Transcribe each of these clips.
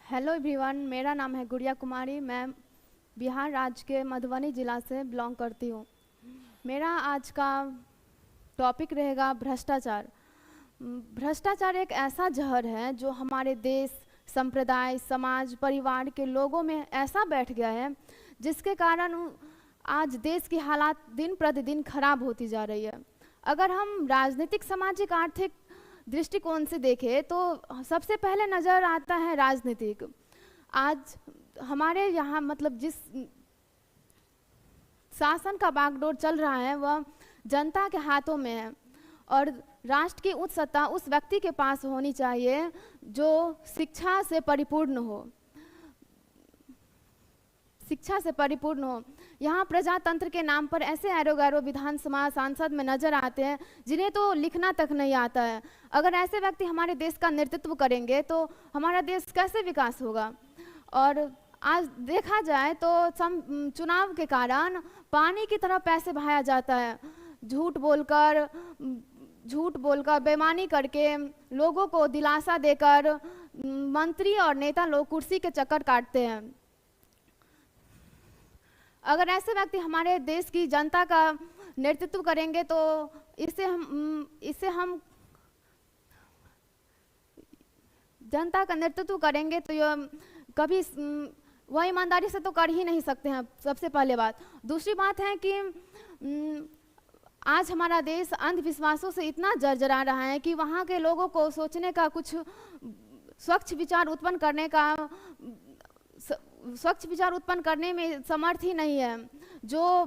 Hello everyone, मेरा नाम है गुड़िया कुमारी। मैं बिहार राज्य के मधुबनी ज़िला से बिलोंग करती हूँ। मेरा आज का टॉपिक रहेगा भ्रष्टाचार। भ्रष्टाचार एक ऐसा जहर है जो हमारे देश, संप्रदाय, समाज, परिवार के लोगों में ऐसा बैठ गया है जिसके कारण आज देश की हालात दिन प्रतिदिन खराब होती जा रही है। अगर हम राजनीतिक, सामाजिक, आर्थिक दृष्टिकोण से देखें तो सबसे पहले नज़र आता है राजनीतिक। आज हमारे यहाँ मतलब जिस शासन का बागडोर चल रहा है वह जनता के हाथों में है और राष्ट्र की उच्च सत्ता उस व्यक्ति के पास होनी चाहिए जो शिक्षा से परिपूर्ण हो। शिक्षा से परिपूर्ण हो। यहाँ प्रजातंत्र के नाम पर ऐसे ऐरो गैरो विधानसभा सांसद में नजर आते हैं जिन्हें तो लिखना तक नहीं आता है। अगर ऐसे व्यक्ति हमारे देश का नेतृत्व करेंगे तो हमारा देश कैसे विकास होगा। और आज देखा जाए तो चुनाव के कारण पानी की तरह पैसे बहाया जाता है। झूठ बोलकर बेईमानी करके लोगों को दिलासा देकर मंत्री और नेता लोग कुर्सी के चक्कर काटते हैं। अगर ऐसे व्यक्ति हमारे देश की जनता का नेतृत्व करेंगे तो इससे हम जनता का नेतृत्व करेंगे तो कभी वह ईमानदारी से तो कर ही नहीं सकते हैं, सबसे पहले बात। दूसरी बात है कि आज हमारा देश अंधविश्वासों से इतना जर्जरा रहा है कि वहाँ के लोगों को सोचने का, कुछ स्वच्छ विचार उत्पन्न करने में समर्थ ही नहीं है। जो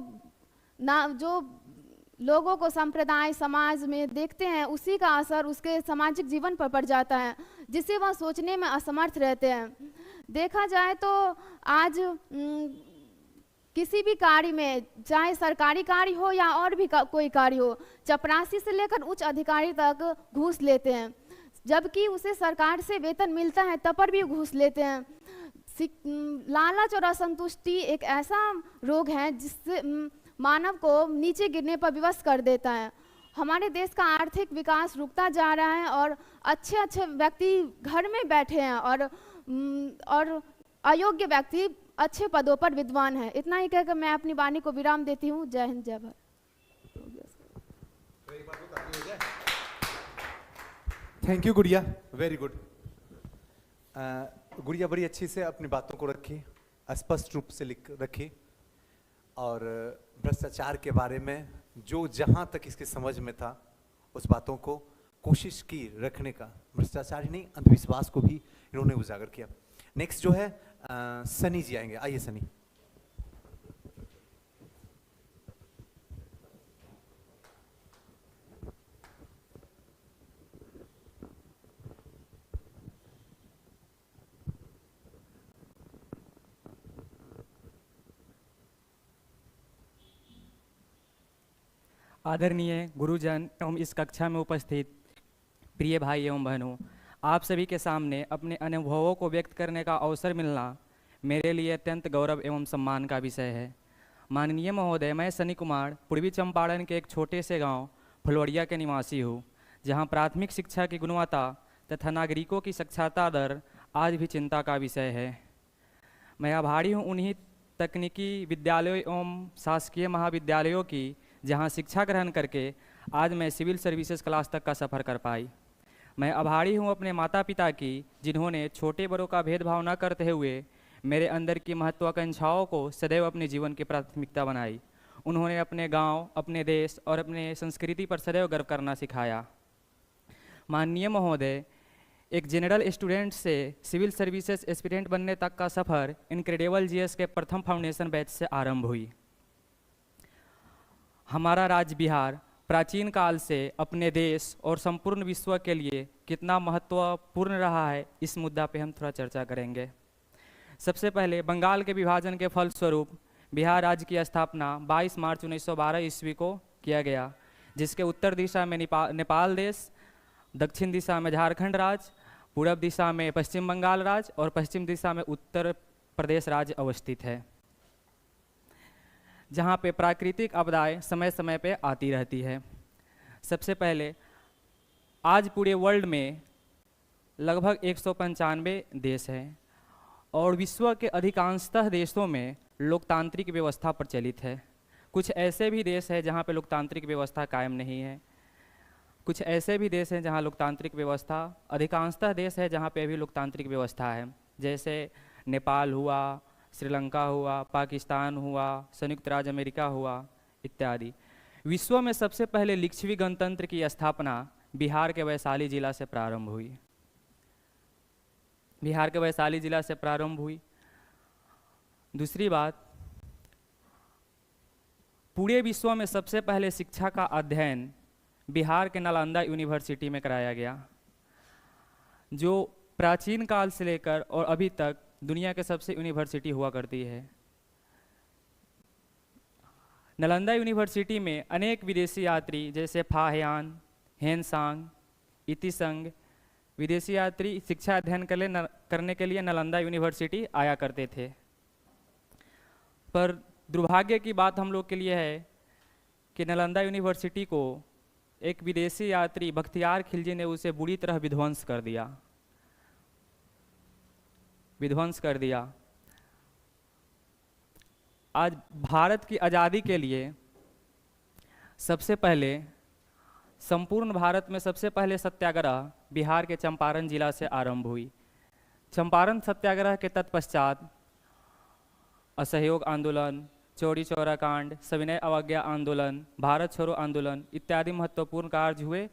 लोगों को संप्रदाय, समाज में देखते हैं उसी का असर उसके सामाजिक जीवन पर पड़ जाता है, जिससे वह सोचने में असमर्थ रहते हैं। देखा जाए तो आज किसी भी कार्य में, चाहे सरकारी कार्य हो या और भी कोई कार्य हो, चपरासी से लेकर उच्च अधिकारी तक घूस लेते हैं, जबकि उसे सरकार से वेतन मिलता है तब पर भी घूस लेते हैं। लालच और असंतुष्टि एक ऐसा रोग है जिससे मानव को नीचे गिरने पर विवश कर देता है। हमारे देश का आर्थिक विकास रुकता जा रहा है और अच्छे व्यक्ति घर में बैठे हैं और अयोग्य व्यक्ति अच्छे पदों पर विद्वान है। इतना ही कहकर मैं अपनी वाणी को विराम देती हूँ। जय हिंद, जय भारत। थैंक यू गुड़िया, वेरी गुड। गुड़िया बड़ी अच्छी से अपनी बातों को रखी, स्पष्ट रूप से लिख रखी और भ्रष्टाचार के बारे में जो जहां तक इसके समझ में था उस बातों को कोशिश की रखने का। भ्रष्टाचार ही नहीं, अंधविश्वास को भी इन्होंने उजागर किया। नेक्स्ट जो है सनी जी आएंगे। आइए सनी। आदरणीय गुरुजन एवं इस कक्षा में उपस्थित प्रिय भाई एवं बहनों, आप सभी के सामने अपने अनुभवों को व्यक्त करने का अवसर मिलना मेरे लिए अत्यंत गौरव एवं सम्मान का विषय है। माननीय महोदय, मैं सनी कुमार पूर्वी चंपारण के एक छोटे से गांव फुलवड़िया के निवासी हूं, जहां प्राथमिक शिक्षा की गुणवत्ता तथा नागरिकों की साक्षरता दर आज भी चिंता का विषय है। मैं आभारी हूँ उन्हीं तकनीकी विद्यालयों एवं शासकीय महाविद्यालयों की जहां शिक्षा ग्रहण करके आज मैं सिविल सर्विसेज क्लास तक का सफ़र कर पाई। मैं आभारी हूं अपने माता पिता की, जिन्होंने छोटे बड़ों का भेदभाव न करते हुए मेरे अंदर की महत्वाकांक्षाओं को सदैव अपने जीवन की प्राथमिकता बनाई। उन्होंने अपने गांव, अपने देश और अपने संस्कृति पर सदैव गर्व करना सिखाया। माननीय महोदय, एक जनरल स्टूडेंट से सिविल सर्विसेज एस्पिरेंट बनने तक का सफ़र इनक्रेडिबल जीएस के प्रथम फाउंडेशन बैच से आरंभ हुई। हमारा राज्य बिहार प्राचीन काल से अपने देश और संपूर्ण विश्व के लिए कितना महत्वपूर्ण रहा है, इस मुद्दा पे हम थोड़ा चर्चा करेंगे। सबसे पहले बंगाल के विभाजन के फलस्वरूप बिहार राज्य की स्थापना 22 मार्च 1912 ईस्वी को किया गया, जिसके उत्तर दिशा में नेपाल देश, दक्षिण दिशा में झारखंड राज्य, पूर्व दिशा में पश्चिम बंगाल राज्य और पश्चिम दिशा में उत्तर प्रदेश राज्य अवस्थित है, जहाँ पे प्राकृतिक आपदाएं समय समय पे आती रहती है। सबसे पहले आज पूरे वर्ल्ड में लगभग 195 देश हैं और विश्व के अधिकांशतः देशों में लोकतांत्रिक व्यवस्था प्रचलित है। कुछ ऐसे भी देश हैं जहाँ पे लोकतांत्रिक व्यवस्था कायम नहीं है, कुछ ऐसे भी देश हैं जहाँ लोकतांत्रिक व्यवस्था, अधिकांशतः देश है जहाँ पे अभी लोकतांत्रिक व्यवस्था है, जैसे नेपाल हुआ, श्रीलंका हुआ, पाकिस्तान हुआ, संयुक्त राज्य अमेरिका हुआ इत्यादि। विश्व में सबसे पहले लिच्छवी गणतंत्र की स्थापना बिहार के वैशाली जिला से प्रारंभ हुई। बिहार के वैशाली जिला से प्रारंभ हुई। दूसरी बात, पूरे विश्व में सबसे पहले शिक्षा का अध्ययन बिहार के नालंदा यूनिवर्सिटी में कराया गया, जो प्राचीन काल से लेकर और अभी तक दुनिया के सबसे यूनिवर्सिटी हुआ करती है। नालंदा यूनिवर्सिटी में अनेक विदेशी यात्री जैसे फाहियान, हेनसांग, इतिसंग विदेशी यात्री शिक्षा अध्ययन करने के लिए नालंदा यूनिवर्सिटी आया करते थे। पर दुर्भाग्य की बात हम लोग के लिए है कि नालंदा यूनिवर्सिटी को एक विदेशी यात्री बख्तियार खिलजी ने उसे बुरी तरह विध्वंस कर दिया। आज भारत की आज़ादी के लिए सबसे पहले, संपूर्ण भारत में सबसे पहले सत्याग्रह बिहार के चंपारण जिला से आरंभ हुई। चंपारण सत्याग्रह के तत्पश्चात असहयोग आंदोलन, चौरी चौरा कांड, सविनय अवज्ञा आंदोलन, भारत छोड़ो आंदोलन इत्यादि महत्वपूर्ण कार्य हुए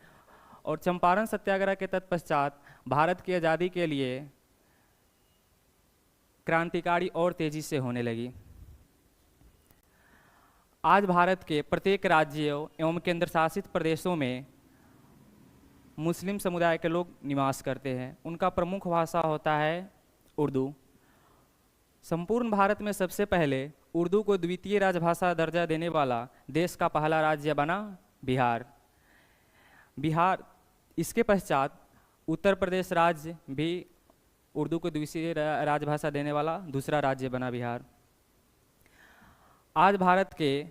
और चंपारण सत्याग्रह के तत्पश्चात भारत की आज़ादी के लिए क्रांतिकारी और तेजी से होने लगी। आज भारत के प्रत्येक राज्यों एवं केंद्र शासित प्रदेशों में मुस्लिम समुदाय के लोग निवास करते हैं। उनका प्रमुख भाषा होता है उर्दू। संपूर्ण भारत में सबसे पहले उर्दू को द्वितीय राजभाषा दर्जा देने वाला देश का पहला राज्य बना बिहार। इसके पश्चात उत्तर प्रदेश राज्य भी उर्दू को द्वितीय राजभाषा देने वाला दूसरा राज्य बना बिहार। आज भारत के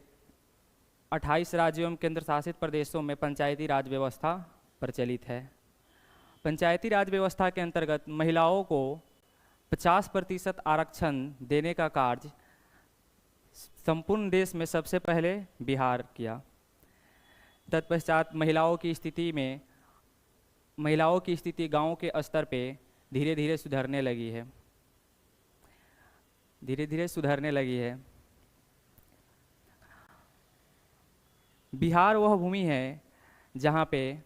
28 राज्यों एवं केंद्र शासित प्रदेशों में पंचायती राज व्यवस्था प्रचलित है। पंचायती राज व्यवस्था के अंतर्गत महिलाओं को 50% आरक्षण देने का कार्य संपूर्ण देश में सबसे पहले बिहार किया। तत्पश्चात महिलाओं की स्थिति गांव के स्तर पे धीरे धीरे सुधरने लगी है। बिहार वह भूमि है जहाँ पे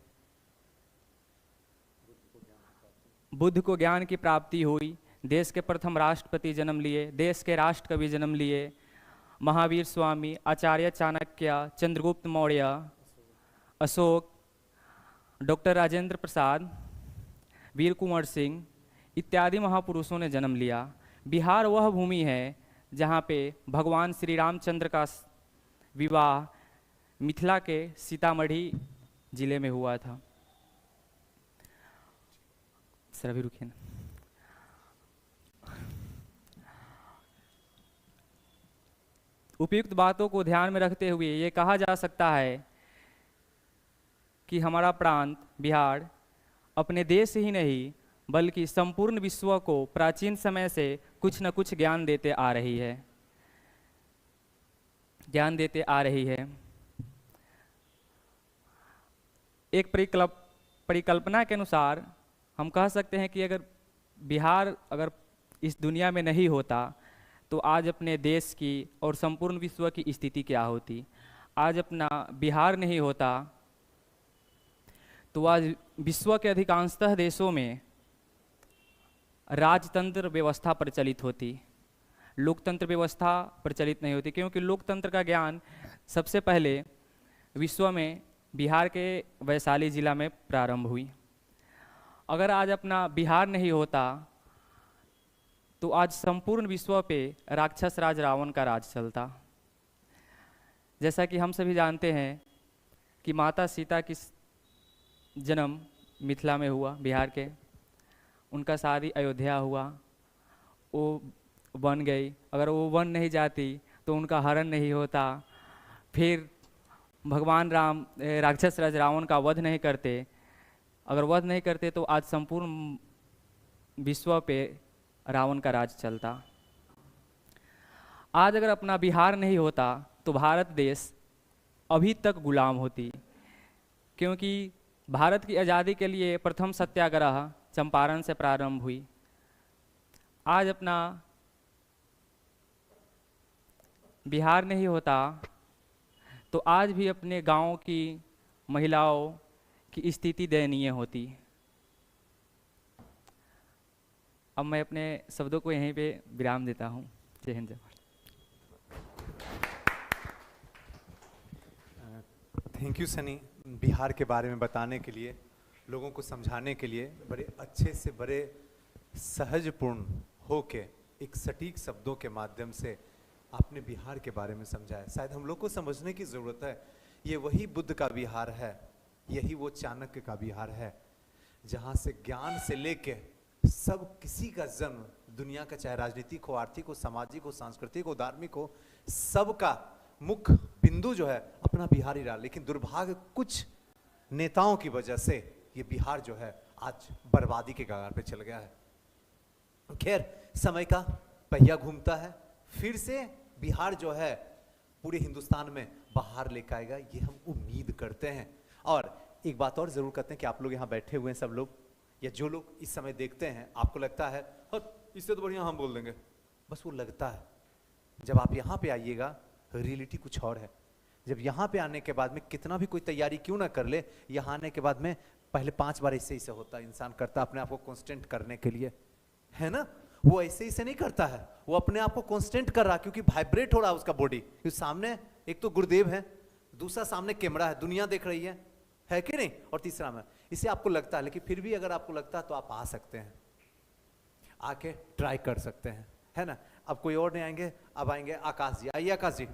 बुद्ध को ज्ञान की प्राप्ति हुई, देश के प्रथम राष्ट्रपति जन्म लिए, देश के राष्ट्र कवि जन्म लिए, महावीर स्वामी, आचार्य चाणक्य, चंद्रगुप्त मौर्य, अशोक, डॉक्टर राजेंद्र प्रसाद, वीर कुंवर सिंह इत्यादि महापुरुषों ने जन्म लिया। बिहार वह भूमि है जहाँ पे भगवान श्री रामचंद्र का विवाह मिथिला के सीतामढ़ी जिले में हुआ था। सर अभी रुकिए ना। उपयुक्त बातों को ध्यान में रखते हुए ये कहा जा सकता है कि हमारा प्रांत बिहार अपने देश ही नहीं बल्कि संपूर्ण विश्व को प्राचीन समय से कुछ न कुछ ज्ञान देते आ रही है। एक परिकल्पना के अनुसार हम कह सकते हैं कि अगर बिहार इस दुनिया में नहीं होता तो आज अपने देश की और संपूर्ण विश्व की स्थिति क्या होती। आज अपना बिहार नहीं होता तो आज विश्व के अधिकांशतः देशों में राजतंत्र व्यवस्था प्रचलित होती, लोकतंत्र व्यवस्था प्रचलित नहीं होती, क्योंकि लोकतंत्र का ज्ञान सबसे पहले विश्व में बिहार के वैशाली जिला में प्रारंभ हुई। अगर आज अपना बिहार नहीं होता तो आज संपूर्ण विश्व पे राक्षस राज रावण का राज चलता। जैसा कि हम सभी जानते हैं कि माता सीता की जन्म मिथिला में हुआ, बिहार के, उनका शादी अयोध्या हुआ, वो बन गई। अगर वो बन नहीं जाती तो उनका हरण नहीं होता, फिर भगवान राम राक्षस राज रावण का वध नहीं करते। अगर वध नहीं करते तो आज संपूर्ण विश्व पे रावण का राज चलता। आज अगर अपना बिहार नहीं होता तो भारत देश अभी तक गुलाम होती, क्योंकि भारत की आज़ादी के लिए प्रथम सत्याग्रह चंपारण से प्रारंभ हुई। आज अपना बिहार नहीं होता तो आज भी अपने गांव की महिलाओं की स्थिति दयनीय होती। अब मैं अपने शब्दों को यहीं पे विराम देता हूँ। जय हिंद, जय भारत। थैंक यू सनी, बिहार के बारे में बताने के लिए, लोगों को समझाने के लिए बड़े अच्छे से, बड़े सहजपूर्ण होके एक सटीक शब्दों के माध्यम से आपने बिहार के बारे में समझाया। शायद हम लोग को समझने की ज़रूरत है, ये वही बुद्ध का बिहार है, यही वो चाणक्य का बिहार है, जहाँ से ज्ञान से लेके सब किसी का जन्म दुनिया का, चाहे राजनीतिक हो, आर्थिक हो, सामाजिक हो, सांस्कृतिक हो, धार्मिक हो, सबका मुख्य बिंदु जो है अपना बिहार ही रहा। लेकिन दुर्भाग्य कुछ नेताओं की वजह से ये बिहार जो है आज बर्बादी के कगार पे चल गया है। खैर, समय का पहिया घूमता है, फिर से बिहार जो है पूरे हिंदुस्तान में बाहर लेकर आएगा, ये हम उम्मीद करते हैं। और एक बात और जरूर करते हैं कि आप लोग यहाँ बैठे हुए हैं सब लोग, या जो लोग इस समय देखते हैं, आपको लगता है इससे तो बढ़िया हम बोल देंगे, बस वो लगता है। जब आप यहाँ पे आइएगा रियलिटी कुछ और है। जब यहाँ पे आने के बाद में कितना भी कोई तैयारी क्यों ना कर ले, यहाँ आने के बाद में पहले 5 बार ऐसे ही से होता है, इंसान करता अपने आप को कांस्टेंट करने के लिए, है ना। वो ऐसे ही से नहीं करता है, वो अपने आप को कांस्टेंट कर रहा, क्योंकि वाइब्रेट हो रहा है उसका बॉडी, क्योंकि सामने एक तो गुरुदेव है, दूसरा सामने कैमरा है, दुनिया देख रही है कि नहीं, और तीसरा मैं, इसे आपको लगता है। लेकिन फिर भी अगर आपको लगता है तो आप आ सकते हैं, आके ट्राई कर सकते हैं, है ना। अब कोई और नहीं आएंगे, अब आएंगे आकाश जी। आइए आकाश जी,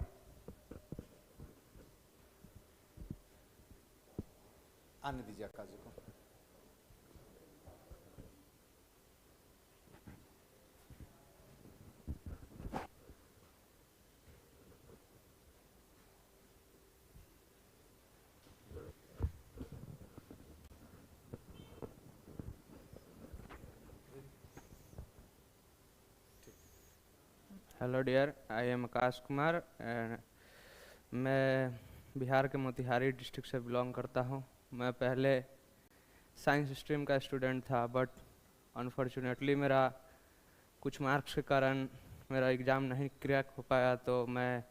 आने दीजिए आकाश जी को। Hello dear, I am Akash Kumar and मैं बिहार के मोतिहारी डिस्ट्रिक्ट से बिलोंग करता हूँ। मैं पहले साइंस स्ट्रीम का स्टूडेंट था, बट अनफॉर्चुनेटली मेरा कुछ मार्क्स के कारण मेरा एग्ज़ाम नहीं क्रैक हो पाया, तो मैं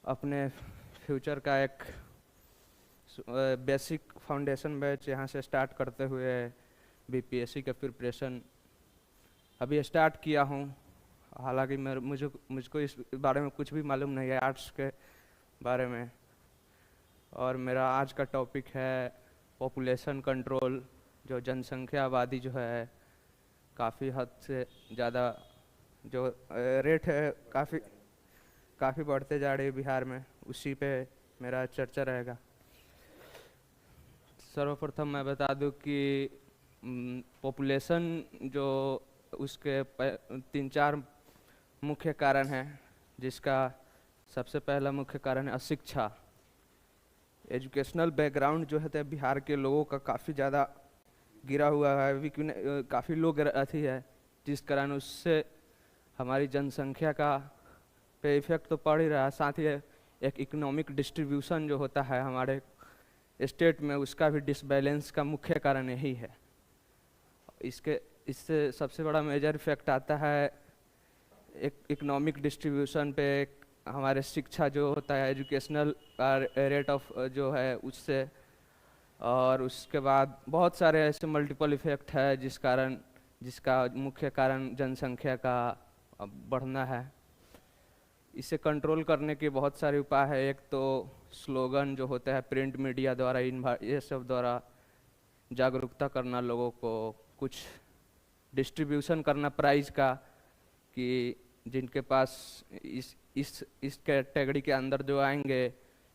अपने फ्यूचर का एक बेसिक फाउंडेशन बैच यहाँ से स्टार्ट करते हुए बीपीएससी का प्रिपरेशन अभी स्टार्ट किया हूँ। हालांकि मुझको इस बारे में कुछ भी मालूम नहीं है, आर्ट्स के बारे में। और मेरा आज का टॉपिक है पॉपुलेशन कंट्रोल। जो जनसंख्या आबादी जो है काफ़ी हद से ज़्यादा जो रेट है काफ़ी बढ़ते जा रही है बिहार में, उसी पे मेरा चर्चा रहेगा। सर्वप्रथम मैं बता दूं कि पॉपुलेशन जो उसके 3-4 मुख्य कारण हैं, जिसका सबसे पहला मुख्य कारण है अशिक्षा। एजुकेशनल बैकग्राउंड जो है बिहार के लोगों का काफ़ी ज़्यादा गिरा हुआ है, काफ़ी लोग अथी है, जिस कारण उससे हमारी जनसंख्या का पे इफेक्ट तो पड़ ही रहा है। साथ ही एक इकोनॉमिक डिस्ट्रीब्यूशन जो होता है हमारे स्टेट में, उसका भी डिसबैलेंस का मुख्य कारण यही है। इससे सबसे बड़ा मेजर इफेक्ट आता है एक इकोनॉमिक डिस्ट्रीब्यूशन पे, हमारे शिक्षा जो होता है, एजुकेशनल रेट ऑफ जो है उससे, और उसके बाद बहुत सारे ऐसे मल्टीपल इफेक्ट है जिसका मुख्य कारण जनसंख्या का बढ़ना है। इसे कंट्रोल करने के बहुत सारे उपाय है। एक तो स्लोगन जो होता है प्रिंट मीडिया द्वारा, ये सब द्वारा जागरूकता करना लोगों को, कुछ डिस्ट्रीब्यूशन करना प्राइज का, कि जिनके पास इस कैटेगरी के अंदर जो आएंगे,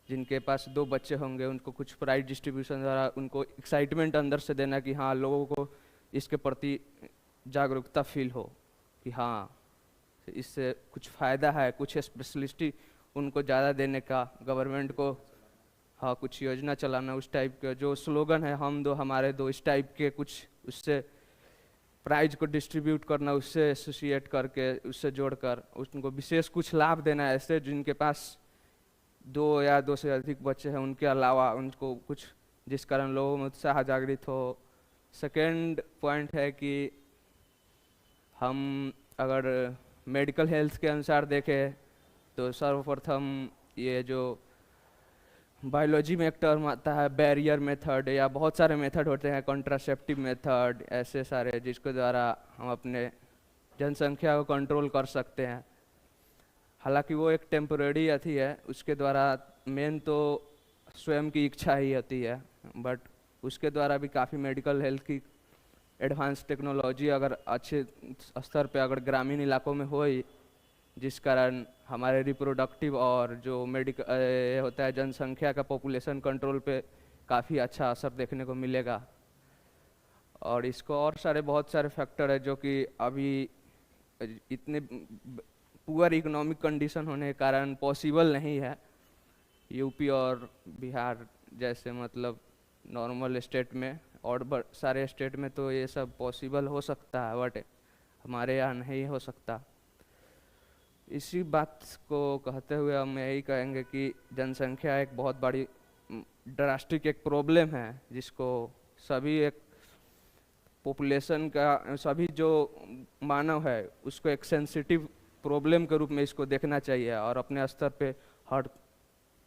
जिनके पास 2 बच्चे होंगे, उनको कुछ प्राइज डिस्ट्रीब्यूशन द्वारा उनको एक्साइटमेंट अंदर से देना कि हाँ, लोगों को इसके प्रति जागरूकता फील हो कि हाँ इससे कुछ फ़ायदा है, कुछ स्पेशलिस्टी उनको ज़्यादा देने का, गवर्नमेंट को हाँ कुछ योजना चलाना, उस टाइप के जो स्लोगन है हम दो हमारे दो, इस टाइप के कुछ उससे प्राइज को डिस्ट्रीब्यूट करना, उससे एसोसिएट करके, उससे जोड़कर उनको विशेष कुछ लाभ देना है, ऐसे जिनके पास 2 या 2 से अधिक बच्चे हैं उनके अलावा उनको कुछ, जिस कारण लोगों में उत्साह जागृत हो। सेकेंड पॉइंट है कि हम अगर मेडिकल हेल्थ के अनुसार देखें तो सर्वप्रथम ये जो बायोलॉजी में एक टर्म आता है बैरियर मेथड, या बहुत सारे मेथड होते हैं, कॉन्ट्रासेप्टिव मेथड, ऐसे सारे जिसके द्वारा हम अपने जनसंख्या को कंट्रोल कर सकते हैं। हालांकि वो एक टेम्परेरी अथी है, उसके द्वारा मेन तो स्वयं की इच्छा ही होती है, बट उसके द्वारा भी काफ़ी मेडिकल हेल्थ की एडवांस टेक्नोलॉजी अगर अच्छे स्तर पे अगर ग्रामीण इलाकों में हो, जिस कारण हमारे रिप्रोडक्टिव और जो मेडिकल होता है जनसंख्या का पॉपुलेशन कंट्रोल पे काफ़ी अच्छा असर देखने को मिलेगा। और इसको और सारे बहुत सारे फैक्टर है जो कि अभी इतने पुअर इकोनॉमिक कंडीशन होने के कारण पॉसिबल नहीं है। यूपी और बिहार जैसे मतलब नॉर्मल स्टेट में और सारे स्टेट में तो ये सब पॉसिबल हो सकता है, बट हमारे यहाँ नहीं हो सकता। इसी बात को कहते हुए हम यही कहेंगे कि जनसंख्या एक बहुत बड़ी ड्रास्टिक एक प्रॉब्लम है, जिसको सभी एक पॉपुलेशन का, सभी जो मानव है उसको एक सेंसिटिव प्रॉब्लम के रूप में इसको देखना चाहिए, और अपने स्तर पे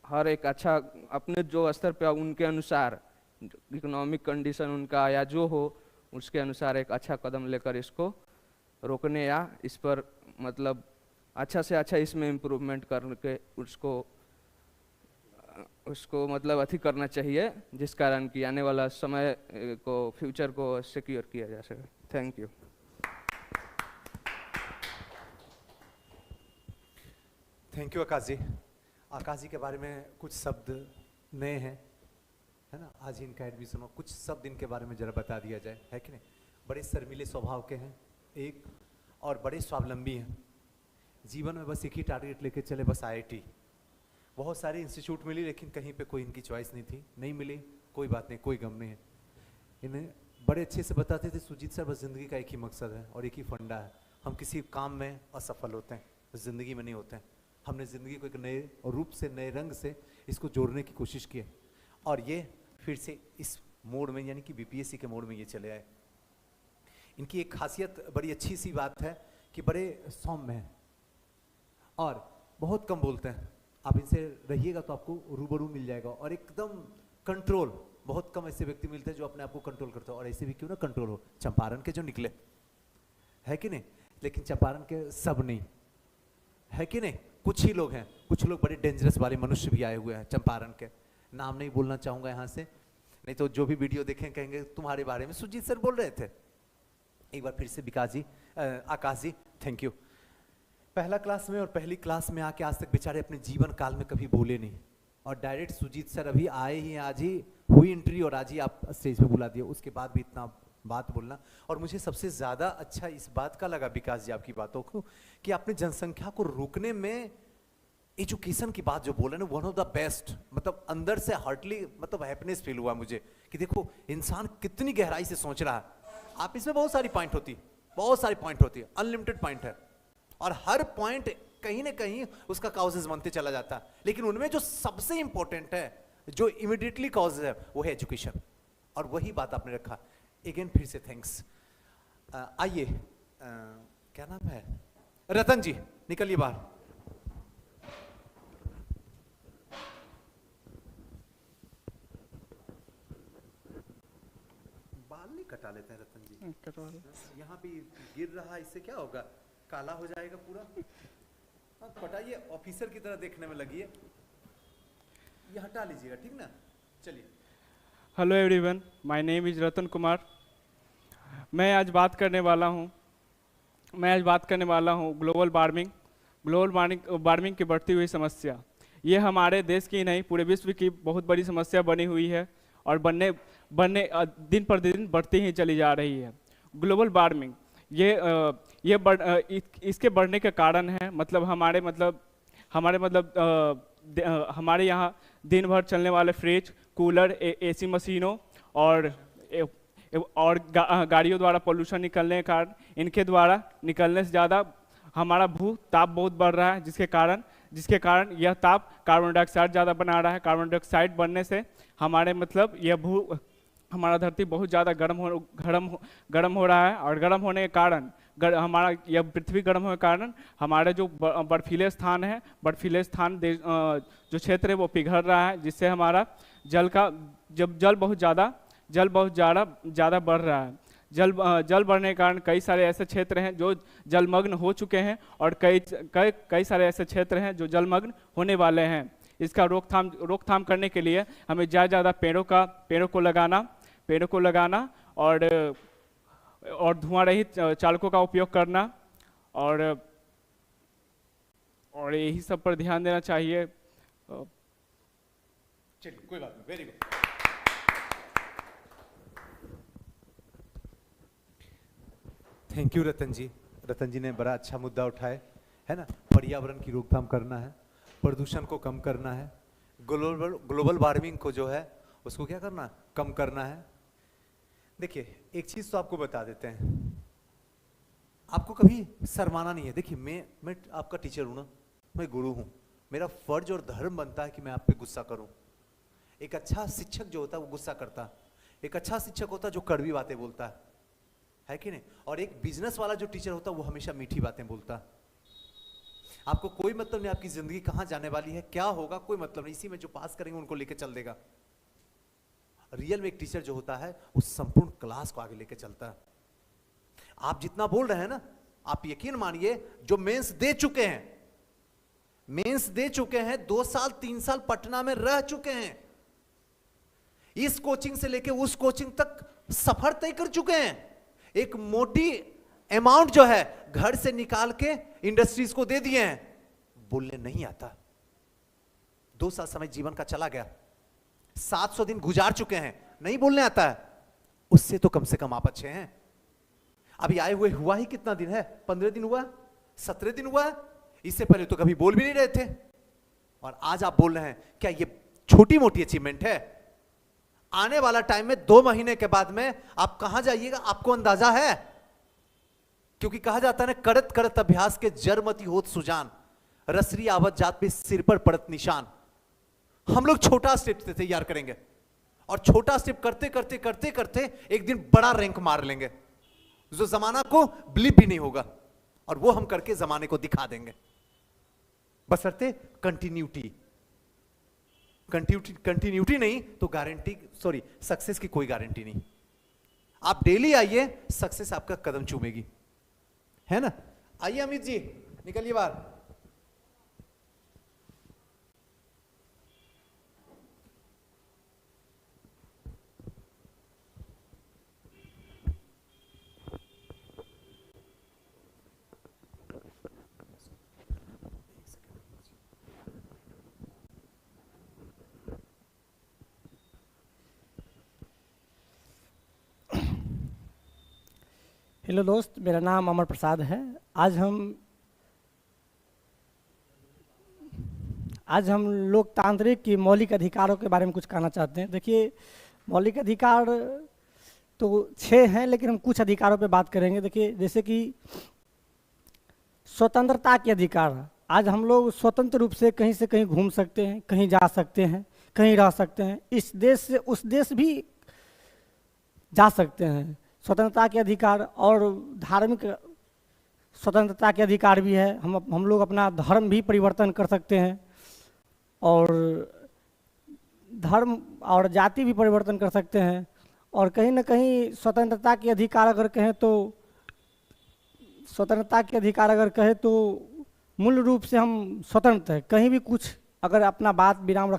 हर एक अच्छा अपने जो स्तर पे उनके अनुसार इकोनॉमिक कंडीशन उनका या जो हो उसके अनुसार एक अच्छा कदम लेकर इसको रोकने या इस पर मतलब अच्छा से अच्छा इसमें इम्प्रूवमेंट करके उसको मतलब अथी करना चाहिए, जिस कारण कि आने वाला समय को, फ्यूचर को सिक्योर किया जा सके। Thank you. थैंक यू आकाश जी। आकाश जी के बारे में कुछ शब्द नए हैं, है ना, आज ही इनका एडमिशन हो, कुछ शब्द इनके बारे में जरा बता दिया जाए, है कि नहीं। बड़े शर्मीले स्वभाव के हैं एक, और बड़े स्वावलंबी हैं। जीवन में बस एक ही टारगेट लेके चले, बस IIT। बहुत सारे इंस्टीट्यूट मिली लेकिन कहीं पे कोई इनकी चॉइस नहीं थी, नहीं मिली, कोई बात नहीं, कोई गम नहीं है। इन्हें बड़े अच्छे से बताते थे सुजीत सर, बस ज़िंदगी का एक ही मकसद है और एक ही फंडा है, हम किसी काम में असफल होते हैं, ज़िंदगी में नहीं होते हैं। हमने ज़िंदगी को एक नए रूप से, नए रंग से इसको जोड़ने की कोशिश की है, और ये फिर से इस मोड में, यानी कि BPSC के मोड में ये चले आए। इनकी एक खासियत, बड़ी अच्छी सी बात है कि बड़े सौम्य हैं और बहुत कम बोलते हैं। आप इनसे रहिएगा तो आपको रूबरू मिल जाएगा, और एकदम कंट्रोल। बहुत कम ऐसे व्यक्ति मिलते हैं जो अपने आप को कंट्रोल करते हो, और ऐसे भी क्यों ना कंट्रोल हो। चंपारण के जो निकले, है कि नहीं, लेकिन चंपारण के सब नहीं, है कि नहीं, कुछ ही लोग हैं। कुछ लोग बड़े डेंजरस वाले मनुष्य भी आए हुए हैं चंपारण के, नाम नहीं बोलना चाहूँगा यहाँ से, नहीं तो जो भी वीडियो देखें कहेंगे तुम्हारे बारे में सुजीत सर बोल रहे थे। एक बार फिर से आकाश जी थैंक यू। पहला क्लास में और पहली क्लास में आके आज तक बेचारे अपने जीवन काल में कभी बोले नहीं, और डायरेक्ट सुजीत सर अभी आए ही, आज ही हुई एंट्री और आज ही आप स्टेज पे बुला दिए, उसके बाद भी इतना बात बोलना। और मुझे सबसे ज़्यादा अच्छा इस बात का लगा विकास जी आपकी बातों को, कि आपने जनसंख्या को रोकने में एजुकेशन की बात जो बोले ना, वन ऑफ द बेस्ट, मतलब अंदर से हार्टली मतलब हैप्पीनेस फील हुआ मुझे कि देखो इंसान कितनी गहराई से सोच रहा है। आप इसमें बहुत सारी पॉइंट होती है, अनलिमिटेड पॉइंट है, और हर पॉइंट कहीं ना कहीं उसका काउजेस बनते चला जाता है, लेकिन उनमें जो सबसे इंपॉर्टेंट है, जो इमीडिएटली कॉज है, वो है एजुकेशन, और वही बात आपने रखा। अगेन फिर से थैंक्स। आइए, क्या नाम है, रतन जी निकलिए बाहर। बाल नहीं कटा लेते हैं रतन जी, यहाँ भी गिर रहा, इससे क्या होगा, काला हो जाएगा पूरा। हाँ कटाइए, ऑफिसर की तरह देखने में लगी है, ये हटा लीजिएगा, ठीक ना। चलिए। Hello everyone, my name is Ratan Kumar. मैं आज बात करने वाला हूँ ग्लोबल वार्मिंग की बढ़ती हुई समस्या। ये हमारे देश की नहीं, पूरे विश्व की बहुत बड़ी समस्या बनी हुई है, और बनने दिन पर दिन बढ़ती ही चली जा रही है। ग्लोबल वार्मिंग इसके बढ़ने के कारण है, मतलब हमारे यहाँ दिन भर चलने वाले फ्रिज, कूलर, AC मशीनों और और गाड़ियों द्वारा पोल्यूशन निकलने के कारण इनके द्वारा निकलने से ज़्यादा हमारा भू ताप बहुत बढ़ रहा है, जिसके कारण यह ताप कार्बन डाइऑक्साइड ज़्यादा बना रहा है। कार्बन डाइऑक्साइड बनने से हमारे मतलब यह हमारा धरती बहुत ज़्यादा गर्म हो रहा है, और गर्म होने के कारण हमारा यह पृथ्वी गर्म होने के कारण हमारे जो बर्फीले स्थान है, जो क्षेत्र है वो पिघल रहा है, जिससे हमारा जल बहुत ज़्यादा बढ़ रहा है। जल बढ़ने के कारण कई सारे ऐसे क्षेत्र हैं जो जलमग्न हो चुके हैं, और कई सारे ऐसे क्षेत्र हैं जो जलमग्न होने वाले हैं। इसका रोकथाम करने के लिए हमें ज़्यादा पेड़ों को लगाना और धुआं रहित चालकों का उपयोग करना, और यही सब पर ध्यान देना चाहिए। चलिए, कोई बात नहीं, वेरी गुड। थैंक यू रतन जी। रतन जी ने बड़ा अच्छा मुद्दा उठाए, है ना। पर्यावरण की रोकथाम करना है, प्रदूषण को कम करना है, ग्लोबल वार्मिंग को जो है उसको क्या करना, कम करना है। देखिए, एक चीज तो आपको बता देते हैं, आपको कभी शर्माना नहीं है। देखिए, मैं आपका टीचर हूं ना, मैं गुरु हूं, मेरा फर्ज और धर्म बनता है कि मैं आप पे गुस्सा करूं। एक अच्छा शिक्षक जो होता है वो गुस्सा करता है, एक अच्छा शिक्षक होता है जो कड़वी बातें बोलता है कि नहीं। और एक बिजनेस वाला जो टीचर होता है वो हमेशा मीठी बातें बोलता है। आपको कोई मतलब नहीं आपकी जिंदगी कहां जाने वाली है, क्या होगा, कोई मतलब नहीं, इसी में जो पास करेंगे उनको लेके चल देगा। रियल में एक टीचर जो होता है वो संपूर्ण क्लास को आगे लेके चलता है। आप जितना बोल रहे हैं ना, आप यकीन मानिए, जो मेंस दे चुके हैं 2 साल 3 साल पटना में रह चुके हैं, इस कोचिंग से लेके उस कोचिंग तक सफर तय कर चुके हैं, एक मोटी अमाउंट जो है घर से निकाल के इंडस्ट्रीज को दे दिए हैं। बोलने नहीं आता, 2 साल समय जीवन का चला गया, 700 दिन गुजार चुके हैं, नहीं बोलने आता है, उससे तो कम से कम आप अच्छे हैं। अभी आए हुए हुआ ही कितना दिन है, 15 दिन हुआ, 17 दिन हुआ, इससे पहले तो कभी बोल भी नहीं रहे थे, और आज आप बोल रहे हैं। क्या ये छोटी मोटी अचीवमेंट है? आने वाला टाइम में 2 महीने के बाद में आप कहां जाइएगा आपको अंदाजा है, क्योंकि कहा जाता है ना, करत करत अभ्यास के जरमती होत सुजान, रसरी आवत जात पे सिर पर पड़त निशान। हम लोग छोटा स्टेप से तैयार करेंगे, और छोटा स्टेप करते करते करते करते एक दिन बड़ा रैंक मार लेंगे, जो जमाना को बिलीव भी नहीं होगा, और वो हम करके जमाने को दिखा देंगे। बशर्ते कंटिन्यूटी नहीं तो गारंटी, सक्सेस की कोई गारंटी नहीं। आप डेली आइए, सक्सेस आपका कदम चूमेगी, है ना। आइए अमित जी, निकलिए बाहर। हेलो दोस्त, मेरा नाम अमर प्रसाद है। आज हम लोकतांत्रिक की मौलिक अधिकारों के बारे में कुछ कहना चाहते हैं। देखिए, मौलिक अधिकार तो 6 हैं, लेकिन हम कुछ अधिकारों पे बात करेंगे। देखिए, जैसे कि स्वतंत्रता के अधिकार। आज हम लोग स्वतंत्र रूप से कहीं घूम सकते हैं, कहीं जा सकते हैं, कहीं रह सकते हैं, इस देश से उस देश भी जा सकते हैं। स्वतंत्रता के अधिकार और धार्मिक स्वतंत्रता के अधिकार भी है। हम लोग अपना धर्म भी परिवर्तन कर सकते हैं, और धर्म और जाति भी परिवर्तन कर सकते हैं। और कहीं ना कहीं स्वतंत्रता के अधिकार अगर कहें तो मूल रूप से हम स्वतंत्र हैं। कहीं भी कुछ अगर अपना बात विराम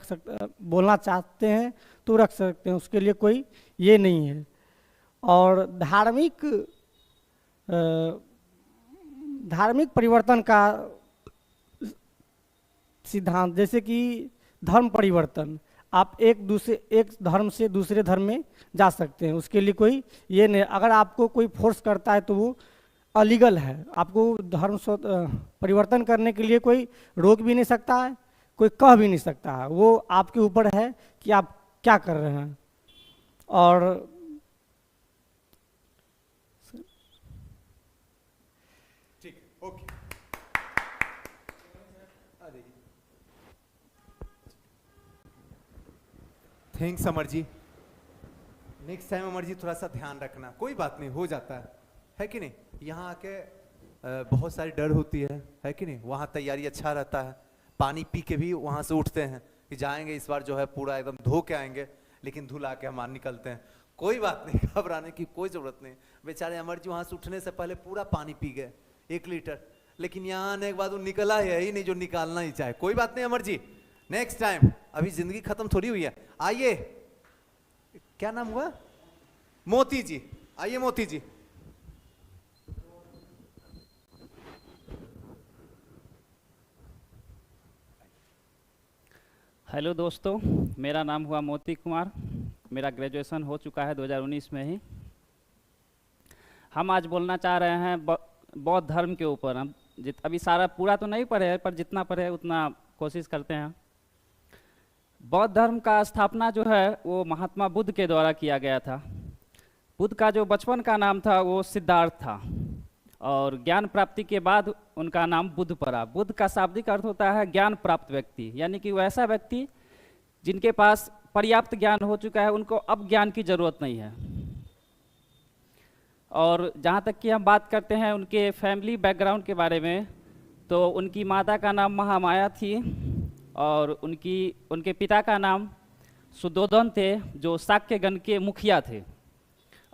बोलना चाहते हैं तो रख सकते हैं, उसके लिए कोई ये नहीं है। और धार्मिक परिवर्तन का सिद्धांत, जैसे कि धर्म परिवर्तन, आप एक धर्म से दूसरे धर्म में जा सकते हैं, उसके लिए कोई ये नहीं। अगर आपको कोई फोर्स करता है तो वो अलीगल है। आपको धर्म परिवर्तन करने के लिए कोई रोक भी नहीं सकता है, कोई कह भी नहीं सकता है, वो आपके ऊपर है कि आप क्या कर रहे हैं। और okay. Thanks Amar ji. Next time Amar ji थोड़ा सा ध्यान रखना, कोई बात नहीं, हो जाता है कि नहीं। यहाँ आके बहुत सारी डर होती है कि नहीं। वहाँ तैयारी अच्छा रहता है, पानी पी के भी वहाँ से उठते हैं कि जाएंगे इस बार जो है पूरा एकदम धो के आएंगे, लेकिन धुला के हम निकलते हैं। कोई बात नहीं, घबराने की कोई ज़रूरत नहीं। बेचारे अमर जी वहाँ से उठने से पहले पूरा पानी पी गए 1 लीटर, लेकिन यहाँ आने के बाद वो निकला है ही नहीं जो निकालना ही चाहे। कोई बात नहीं अमर जी, नेक्स्ट टाइम, अभी जिंदगी खत्म थोड़ी हुई है। आइए, क्या नाम हुआ? मोती जी, आइए मोती जी। हेलो दोस्तों, मेरा नाम हुआ मोती कुमार। मेरा ग्रेजुएशन हो चुका है 2019 में ही। हम आज बोलना चाह रहे हैं बौद्ध धर्म के ऊपर। हम अभी सारा पूरा तो नहीं पढ़े हैं, पर जितना पढ़े उतना कोशिश करते हैं। बौद्ध धर्म का स्थापना जो है वो महात्मा बुद्ध के द्वारा किया गया था। बुद्ध का जो बचपन का नाम था वो सिद्धार्थ था, और ज्ञान प्राप्ति के बाद उनका नाम बुद्ध पड़ा। बुद्ध का शाब्दिक अर्थ होता है ज्ञान प्राप्त व्यक्ति, यानी कि वो ऐसा व्यक्ति जिनके पास पर्याप्त ज्ञान हो चुका है, उनको अब ज्ञान की जरूरत नहीं है। और जहाँ तक कि हम बात करते हैं उनके फैमिली बैकग्राउंड के बारे में, तो उनकी माता का नाम महामाया थी, और उनके पिता का नाम सुद्धोधन थे, जो शाक्यगण के मुखिया थे।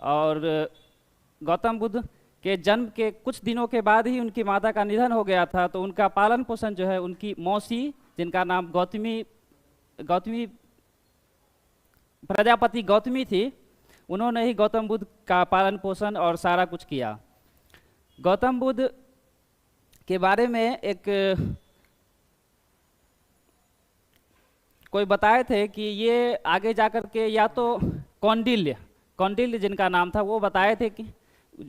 और गौतम बुद्ध के जन्म के कुछ दिनों के बाद ही उनकी माता का निधन हो गया था, तो उनका पालन पोषण जो है उनकी मौसी, जिनका नाम गौतमी प्रजापति गौतमी थी, उन्होंने ही गौतम बुद्ध का पालन पोषण और सारा कुछ किया। गौतम बुद्ध के बारे में कोई बताए थे कि ये आगे जाकर के, या तो कौंडिल्य जिनका नाम था, वो बताए थे कि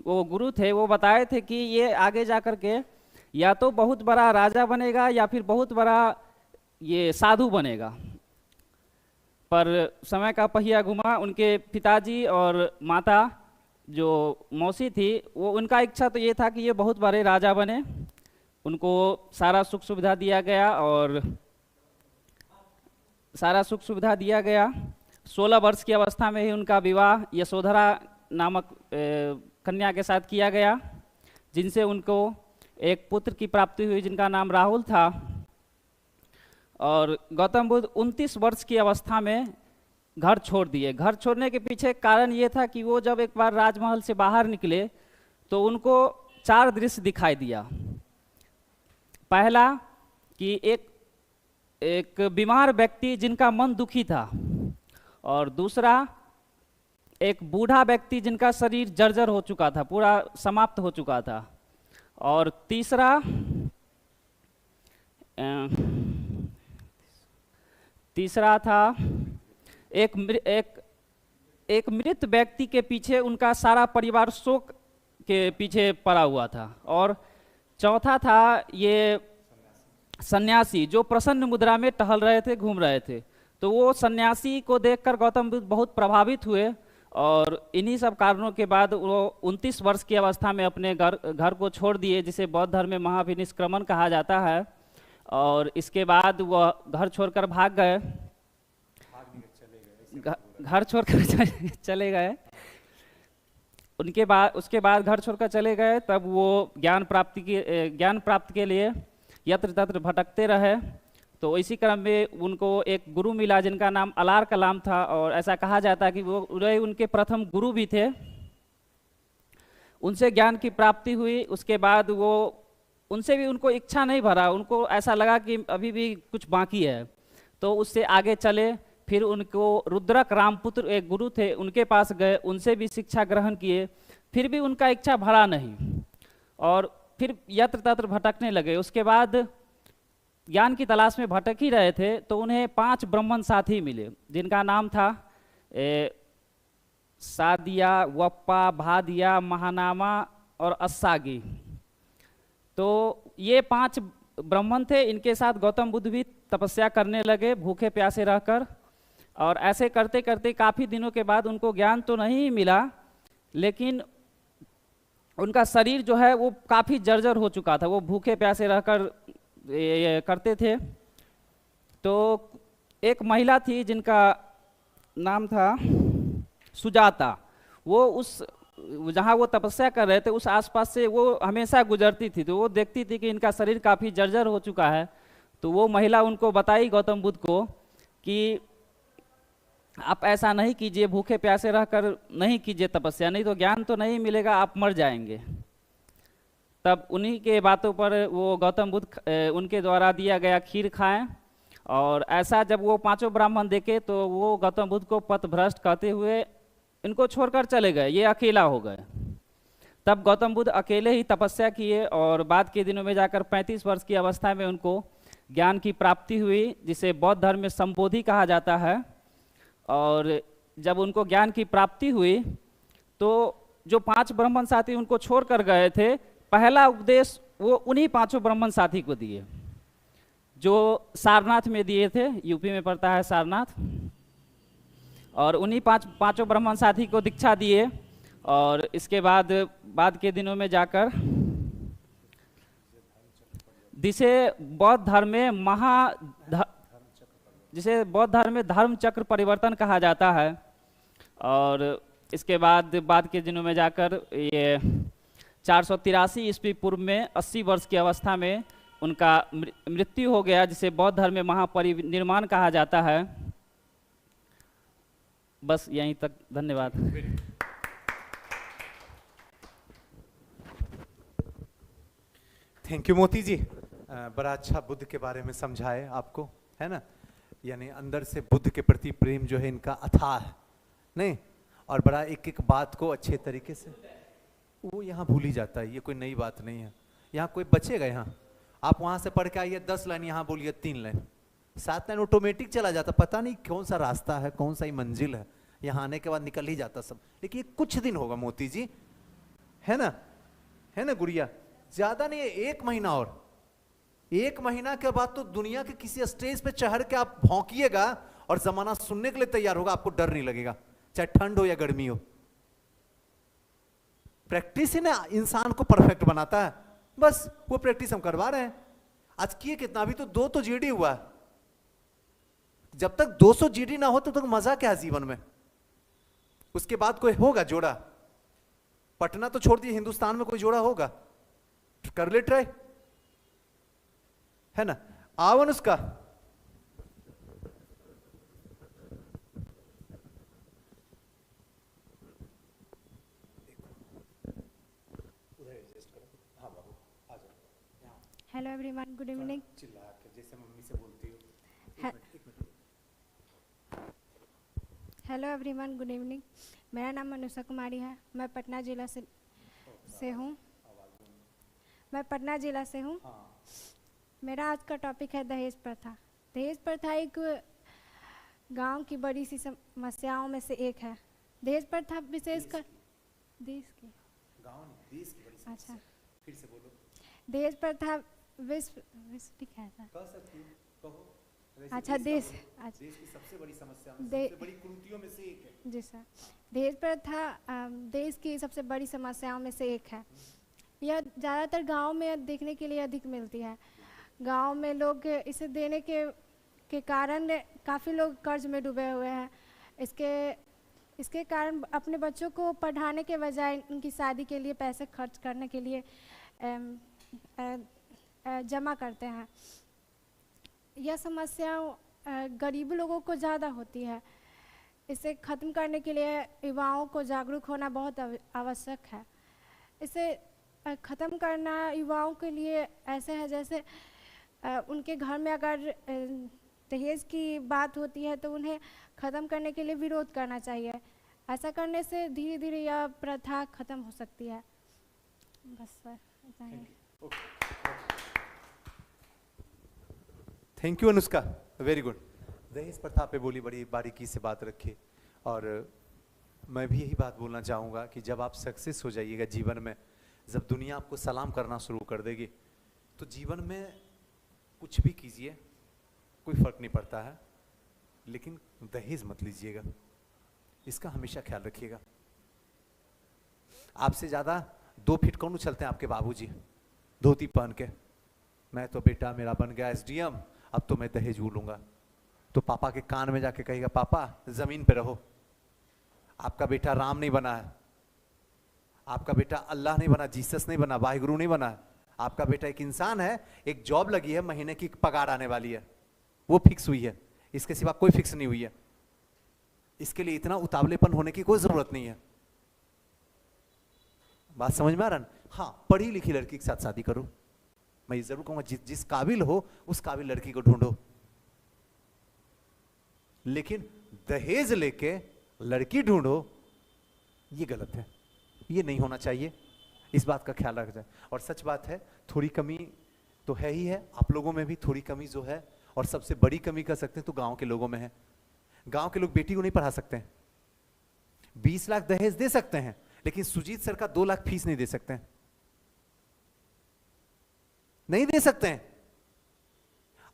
वो गुरु थे, वो बताए थे कि ये आगे जाकर के या तो बहुत बड़ा राजा बनेगा या फिर बहुत बड़ा ये साधु बनेगा। पर समय का पहिया घुमा। उनके पिताजी और माता जो मौसी थी, वो उनका इच्छा तो ये था कि ये बहुत बड़े राजा बने। उनको सारा सुख सुविधा दिया गया, और सारा सुख सुविधा दिया गया। 16 वर्ष की अवस्था में ही उनका विवाह यशोधरा नामक कन्या के साथ किया गया, जिनसे उनको एक पुत्र की प्राप्ति हुई जिनका नाम राहुल था। और गौतम बुद्ध 29 वर्ष की अवस्था में घर छोड़ दिए। घर छोड़ने के पीछे कारण ये था कि वो जब एक बार राजमहल से बाहर निकले तो उनको 4 दृश्य दिखाई दिया। पहला कि एक बीमार व्यक्ति जिनका मन दुखी था, और दूसरा एक बूढ़ा व्यक्ति जिनका शरीर जर्जर हो चुका था, पूरा समाप्त हो चुका था, और तीसरा था एक मृत व्यक्ति के पीछे उनका सारा परिवार शोक के पीछे पड़ा हुआ था, और चौथा था ये सन्यासी जो प्रसन्न मुद्रा में टहल रहे थे, घूम रहे थे। तो वो सन्यासी को देखकर गौतम बुद्ध बहुत प्रभावित हुए, और इन्हीं सब कारणों के बाद वो 29 वर्ष की अवस्था में अपने घर को छोड़ दिए, जिसे बौद्ध धर्म में महाविनिष्क्रमण कहा जाता है। और इसके बाद वह घर छोड़कर भाग गए, घर छोड़कर चले गए। उसके बाद घर छोड़कर चले गए। तब वो ज्ञान प्राप्ति के लिए यत्र तत्र भटकते रहे। तो इसी क्रम में उनको एक गुरु मिला जिनका नाम अलार कलाम था, और ऐसा कहा जाता है कि वो उनके प्रथम गुरु भी थे। उनसे ज्ञान की प्राप्ति हुई। उसके बाद वो उनसे भी उनको इच्छा नहीं भरा, उनको ऐसा लगा कि अभी भी कुछ बाकी है, तो उससे आगे चले। फिर उनको रुद्रक रामपुत्र एक गुरु थे, उनके पास गए, उनसे भी शिक्षा ग्रहण किए। फिर भी उनका इच्छा भरा नहीं, और फिर यत्र तत्र भटकने लगे। उसके बाद ज्ञान की तलाश में भटक ही रहे थे, तो उन्हें 5 ब्राह्मण साथी मिले, जिनका नाम था सादिया, वप्पा, भादिया, महानामा और अस्सागी। तो ये 5 ब्राह्मण थे। इनके साथ गौतम बुद्ध भी तपस्या करने लगे, भूखे प्यासे रहकर। और ऐसे करते करते काफ़ी दिनों के बाद उनको ज्ञान तो नहीं मिला, लेकिन उनका शरीर जो है वो काफ़ी जर्जर हो चुका था, वो भूखे प्यासे रहकर ये करते थे। तो एक महिला थी जिनका नाम था सुजाता, वो उस जहाँ वो तपस्या कर रहे थे उस आसपास से वो हमेशा गुजरती थी, तो वो देखती थी कि इनका शरीर काफ़ी जर्जर हो चुका है। तो वो महिला उनको बताई गौतम बुद्ध को कि आप ऐसा नहीं कीजिए, भूखे प्यासे रहकर नहीं कीजिए तपस्या, नहीं तो ज्ञान तो नहीं मिलेगा, आप मर जाएंगे। तब उन्हीं के बातों पर वो गौतम बुद्ध उनके द्वारा दिया गया खीर खाएं, और ऐसा जब वो पांचों ब्राह्मण देखे तो वो गौतम बुद्ध को पथभ्रष्ट कहते हुए इनको छोड़कर चले गए, ये अकेला हो गए। तब गौतम बुद्ध अकेले ही तपस्या किए और बाद के दिनों में जाकर 35 वर्ष की अवस्था में उनको ज्ञान की प्राप्ति हुई, जिसे बौद्ध धर्म में संबोधि कहा जाता है। और जब उनको ज्ञान की प्राप्ति हुई तो जो 5 ब्राह्मण साथी उनको छोड़ कर गए थे, पहला उपदेश वो उन्हीं 5 ब्राह्मण साथी को दिए, जो सारनाथ में दिए थे, यूपी में पड़ता है सारनाथ। और उन्हीं 5 ब्राह्मण साथी को दीक्षा दिए, और इसके बाद के दिनों में जाकर जिसे बौद्ध धर्म में धर्म चक्र परिवर्तन कहा जाता है। और इसके बाद के दिनों में जाकर ये 483 ईस्वी पूर्व में 80 वर्ष की अवस्था में उनका मृत्यु हो गया, जिसे बौद्ध धर्म में महापरिनिर्वाण कहा जाता है। बस यहीं तक, धन्यवाद। थैंक यू मोती जी, बड़ा अच्छा बुद्ध के बारे में समझाए आपको, है ना। यानी अंदर से बुद्ध के प्रति प्रेम जो है इनका अथाह है, नहीं, और बड़ा एक एक बात को अच्छे तरीके से वो यहाँ भूल ही जाता है। ये कोई नई बात नहीं है, यहाँ कोई बचेगा। यहाँ आप वहाँ से पढ़ के आइए 10 लाइन, यहाँ बोलिए 3 लाइन, 7 लाइन ऑटोमेटिक चला जाता, पता नहीं कौन सा रास्ता है, कौन सा ही मंजिल है, यहाँ आने के बाद निकल ही जाता सब। लेकिन ये कुछ दिन होगा मोती जी, है ना गुड़िया, ज्यादा नहीं है, 1 महीना और, 1 महीना के बाद तो दुनिया के किसी स्टेज पे चढ़ के आप भौंकिएगा और जमाना सुनने के लिए तैयार होगा, आपको डर नहीं लगेगा, चाहे ठंड हो या गर्मी हो। प्रैक्टिस ही ना इंसान को परफेक्ट बनाता है, बस वो प्रैक्टिस हम करवा रहे हैं। आज किए कितना, अभी तो 2 तो जीडी हुआ, जब तक 200 जीडी ना हो तब तक मजा क्या जीवन में। उसके बाद कोई होगा जोड़ा, पटना तो छोड़ दिए, हिंदुस्तान में कोई जोड़ा होगा, कर ले ट्राई, है ना। आवन उसका हेलो एवरीवन, गुड इवनिंग। चिल्ला के जैसे मम्मी से बोलती हो। Hello everyone, good evening. मेरा नाम अनुषा कुमारी है, मैं पटना जिला से हूँ। मेरा आज का टॉपिक है दहेज प्रथा। दहेज प्रथा एक गांव की बड़ी सी समस्याओं में से एक है। दहेज प्रथा विशेषकर देश की बड़ी समस्या। अच्छा, फिर से बोलो। दहेज प्रथा विश्व ठीक है सर, कह सकती हो, कहो। अच्छा, देश की सबसे बड़ी समस्या में, सबसे बड़ी कुरीतियों में से एक है। जी सर, दहेज प्रथा देश की सबसे बड़ी समस्याओं में से एक है। यह ज़्यादातर गांव में देखने के लिए अधिक मिलती है। गांव में लोग इसे देने के कारण काफ़ी लोग कर्ज में डूबे हुए हैं। इसके कारण अपने बच्चों को पढ़ाने के बजाय उनकी शादी के लिए पैसे खर्च करने के लिए जमा करते हैं। यह समस्या गरीब लोगों को ज़्यादा होती है। इसे ख़त्म करने के लिए युवाओं को जागरूक होना बहुत आवश्यक है। इसे ख़त्म करना युवाओं के लिए ऐसे है जैसे उनके घर में अगर दहेज की बात होती है तो उन्हें ख़त्म करने के लिए विरोध करना चाहिए। ऐसा करने से धीरे धीरे यह प्रथा ख़त्म हो सकती है। बस सर, इतना ही। Thank you Anushka, very good. दहेज प्रथा पे बोली, बड़ी बारीकी से बात रखी। और मैं भी यही बात बोलना चाहूँगा कि जब आप सक्सेस हो जाइएगा जीवन में, जब दुनिया आपको सलाम करना शुरू कर देगी, तो जीवन में कुछ भी कीजिए कोई फर्क नहीं पड़ता है, लेकिन दहेज मत लीजिएगा, इसका हमेशा ख्याल रखिएगा। आपसे ज़्यादा 2 फीट कौन उछलते हैं आपके बाबूजी धोती पहन के? मैं तो बेटा मेरा बन गया एसडीएम, अब तो मैं दहेज लूंगा। तो पापा के कान में जाके कहेगा पापा जमीन पे रहो, आपका बेटा राम नहीं बना है, आपका बेटा अल्लाह नहीं बना, जीसस नहीं बना, वाहिगुरु नहीं बना है, आपका बेटा एक इंसान है, एक जॉब लगी है, महीने की पगार आने वाली है, वो फिक्स हुई है, इसके सिवा कोई फिक्स नहीं हुई है। इसके लिए इतना उतावलेपन होने की कोई जरूरत नहीं है। बात समझ में आ रहा है? हाँ, पढ़ी लिखी लड़की के साथ शादी करो। मैं ये जरूर कहूंगा जिस काबिल हो उस काबिल लड़की को ढूंढो, लेकिन दहेज लेके लड़की ढूंढो ये गलत है, ये नहीं होना चाहिए। इस बात का ख्याल रखा जाए। और सच बात है, थोड़ी कमी तो है ही है, आप लोगों में भी थोड़ी कमी जो है, और सबसे बड़ी कमी कह सकते हैं तो गांव के लोगों में है। गांव के लोग बेटी को नहीं पढ़ा सकते हैं। 20 लाख दहेज दे सकते हैं, लेकिन सुजीत सर का 2 लाख फीस नहीं दे सकते हैं, नहीं दे सकते हैं।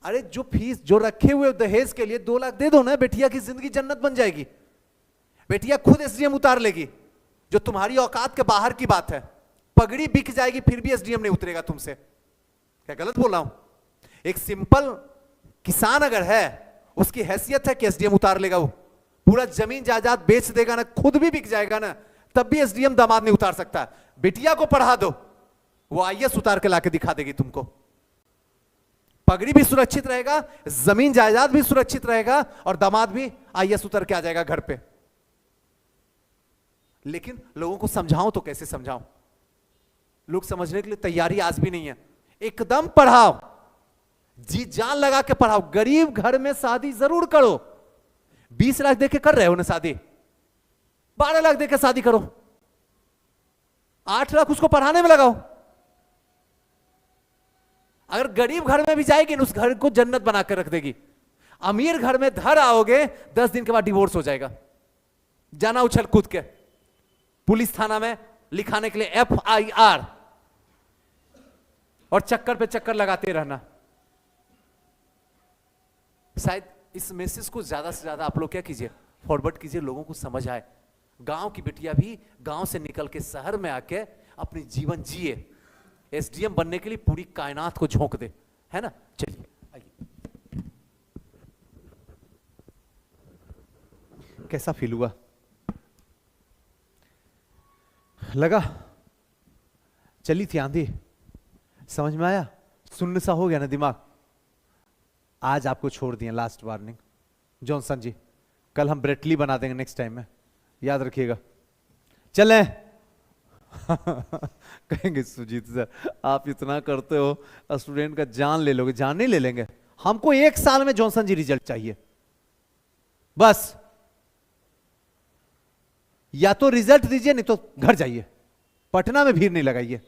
अरे जो फीस जो रखे हुए दहेज के लिए 2 लाख दे दो ना, बेटिया की जिंदगी जन्नत बन जाएगी। बेटिया खुद एसडीएम उतार लेगी, जो तुम्हारी औकात के बाहर की बात है। पगड़ी बिक जाएगी फिर भी एसडीएम नहीं उतरेगा तुमसे। क्या गलत बोल रहा हूं? एक सिंपल किसान अगर है, उसकी हैसियत है कि एसडीएम उतार लेगा, वो पूरा जमीन जायदाद बेच देगा ना, खुद भी बिक जाएगा ना, तब भी एसडीएम दामाद नहीं उतार सकता। बेटिया को पढ़ा दो, वो आईएएस उतार के लाके दिखा देगी तुमको। पगड़ी भी सुरक्षित रहेगा, जमीन जायदाद भी सुरक्षित रहेगा, और दामाद भी आईएएस उतर के आ जाएगा घर पे। लेकिन लोगों को समझाऊं तो कैसे समझाऊं? लोग समझने के लिए तैयारी आज भी नहीं है। एकदम पढ़ाओ, जी जान लगा के पढ़ाओ। गरीब घर में शादी जरूर करो। 20 लाख देके कर रहे हो ना शादी, 12 लाख देके शादी करो, 8 लाख उसको पढ़ाने में लगाओ। अगर गरीब घर में भी जाएगी ना, उस घर को जन्नत बना कर रख देगी। अमीर घर में धर आओगे, 10 दिन के बाद डिवोर्स हो जाएगा। जाना उछल कूद के पुलिस थाना में लिखाने के लिए FIR, और चक्कर पे चक्कर लगाते रहना। शायद इस मैसेज को ज्यादा से ज्यादा आप लोग क्या कीजिए, फॉरवर्ड कीजिए, लोगों को समझ आए। गांव की बिटिया भी गांव से निकल के शहर में आके अपनी जीवन जिए, एसडीएम बनने के लिए पूरी कायनात को झोंक दे, है ना? चलिए आइए। कैसा फील हुआ? लगा चली थी आंधी, समझ में आया? सुन्न सा हो गया ना दिमाग? आज आपको छोड़ दिए, लास्ट वार्निंग। जॉनसन जी, कल हम ब्रेटली बना देंगे नेक्स्ट टाइम में, याद रखिएगा। चलें? कहेंगे सुजीत सर आप इतना करते हो, स्टूडेंट का जान ले लोगे। जान नहीं ले लेंगे, हमको 1 साल में जॉनसन जी रिजल्ट चाहिए बस। या तो रिजल्ट दीजिए, नहीं तो घर जाइए, पटना में भीड़ नहीं लगाइए।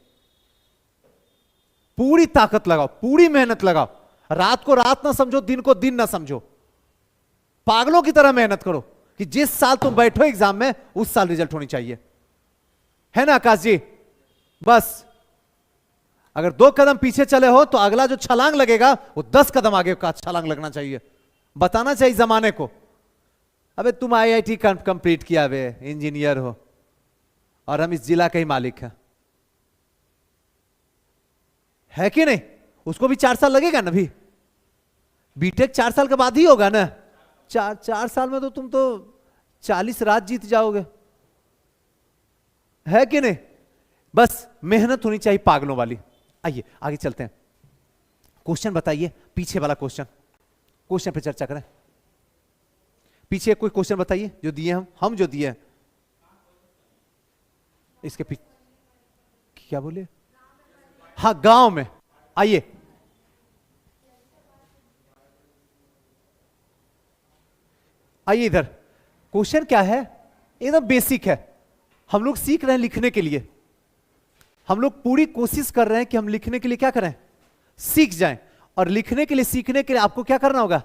पूरी ताकत लगाओ, पूरी मेहनत लगाओ। रात को रात ना समझो, दिन को दिन ना समझो। पागलों की तरह मेहनत करो कि जिस साल तुम बैठो एग्जाम में, उस साल रिजल्ट होनी चाहिए, है ना आकाश जी? बस अगर 2 कदम पीछे चले हो तो अगला जो छलांग लगेगा वो 10 कदम आगे का छलांग लगना चाहिए। बताना चाहिए जमाने को, अबे तुम IIT कंप्लीट किया, बे इंजीनियर हो, और हम इस जिला के ही मालिक हैं, है कि नहीं? उसको भी 4 साल लगेगा ना। भी बीटेक 4 साल के बाद ही होगा ना। 4 साल में तो तुम तो 40 रात जीत जाओगे, है कि नहीं? बस मेहनत होनी चाहिए पागलों वाली। आइए आगे चलते हैं। क्वेश्चन बताइए, पीछे वाला क्वेश्चन पे चर्चा करें। पीछे कोई क्वेश्चन बताइए जो दिए हम जो दिए हैं। इसके पीछे क्या बोले? हाँ, गांव में। आइए आइए इधर। क्वेश्चन क्या है? एकदम बेसिक है, हम लोग सीख रहे हैं लिखने के लिए। हम लोग पूरी कोशिश कर रहे हैं कि हम लिखने के लिए क्या करें, सीख जाएं। और लिखने के लिए, सीखने के लिए आपको क्या करना होगा?